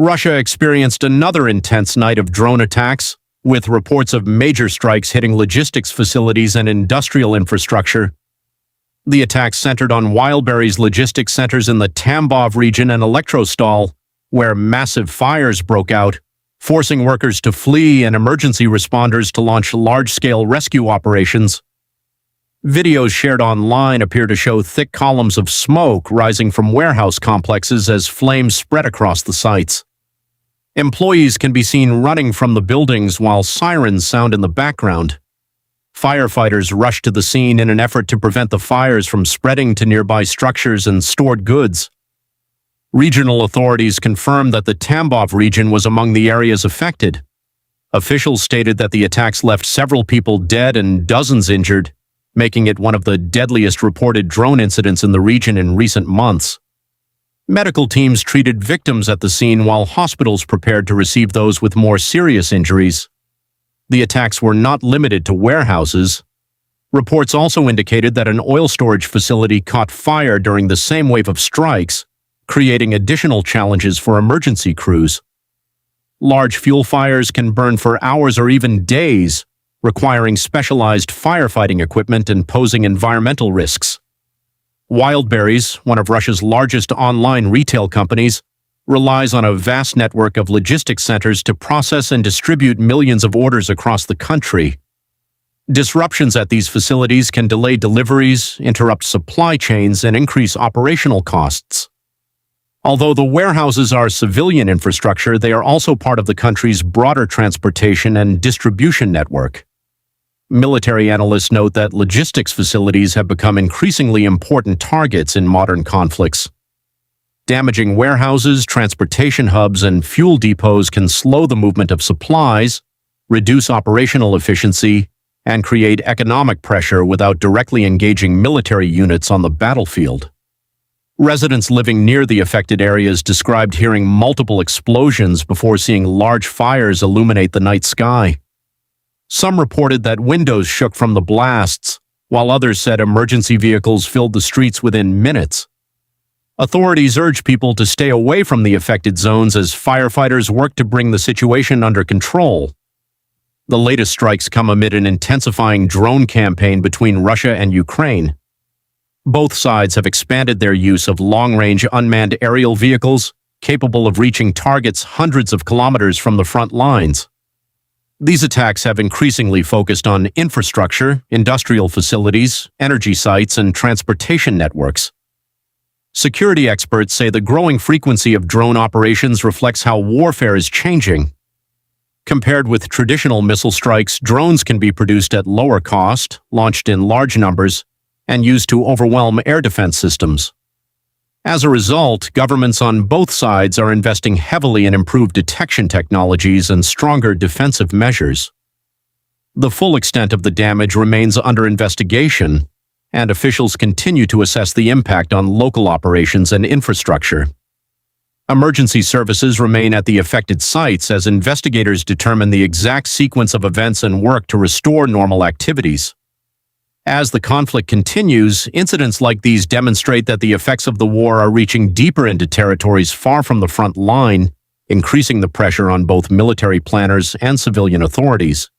Russia experienced another intense night of drone attacks, with reports of major strikes hitting logistics facilities and industrial infrastructure. The attacks centered on Wildberries logistics centers in the Tambov region and Elektrostal, where massive fires broke out, forcing workers to flee and emergency responders to launch large-scale rescue operations. Videos shared online appear to show thick columns of smoke rising from warehouse complexes as flames spread across the sites. Employees can be seen running from the buildings while sirens sound in the background. Firefighters rushed to the scene in an effort to prevent the fires from spreading to nearby structures and stored goods. Regional authorities confirmed that the Tambov region was among the areas affected. Officials stated that the attacks left several people dead and dozens injured, making it one of the deadliest reported drone incidents in the region in recent months. Medical teams treated victims at the scene while hospitals prepared to receive those with more serious injuries. The attacks were not limited to warehouses. Reports also indicated that an oil storage facility caught fire during the same wave of strikes, creating additional challenges for emergency crews. Large fuel fires can burn for hours or even days, requiring specialized firefighting equipment and posing environmental risks. Wildberries, one of Russia's largest online retail companies, relies on a vast network of logistics centers to process and distribute millions of orders across the country. Disruptions at these facilities can delay deliveries, interrupt supply chains, and increase operational costs. Although the warehouses are civilian infrastructure, they are also part of the country's broader transportation and distribution network. Military analysts note that logistics facilities have become increasingly important targets in modern conflicts. Damaging warehouses, transportation hubs, and fuel depots can slow the movement of supplies, reduce operational efficiency, and create economic pressure without directly engaging military units on the battlefield. Residents living near the affected areas described hearing multiple explosions before seeing large fires illuminate the night sky. Some reported that windows shook from the blasts, while others said emergency vehicles filled the streets within minutes. Authorities urge people to stay away from the affected zones as firefighters work to bring the situation under control. The latest strikes come amid an intensifying drone campaign between Russia and Ukraine. Both sides have expanded their use of long-range unmanned aerial vehicles capable of reaching targets hundreds of kilometers from the front lines. These attacks have increasingly focused on infrastructure, industrial facilities, energy sites, and transportation networks. Security experts say the growing frequency of drone operations reflects how warfare is changing. Compared with traditional missile strikes, drones can be produced at lower cost, launched in large numbers, and used to overwhelm air defense systems. As a result, governments on both sides are investing heavily in improved detection technologies and stronger defensive measures. The full extent of the damage remains under investigation, and officials continue to assess the impact on local operations and infrastructure. Emergency services remain at the affected sites as investigators determine the exact sequence of events and work to restore normal activities. As the conflict continues, incidents like these demonstrate that the effects of the war are reaching deeper into territories far from the front line, increasing the pressure on both military planners and civilian authorities.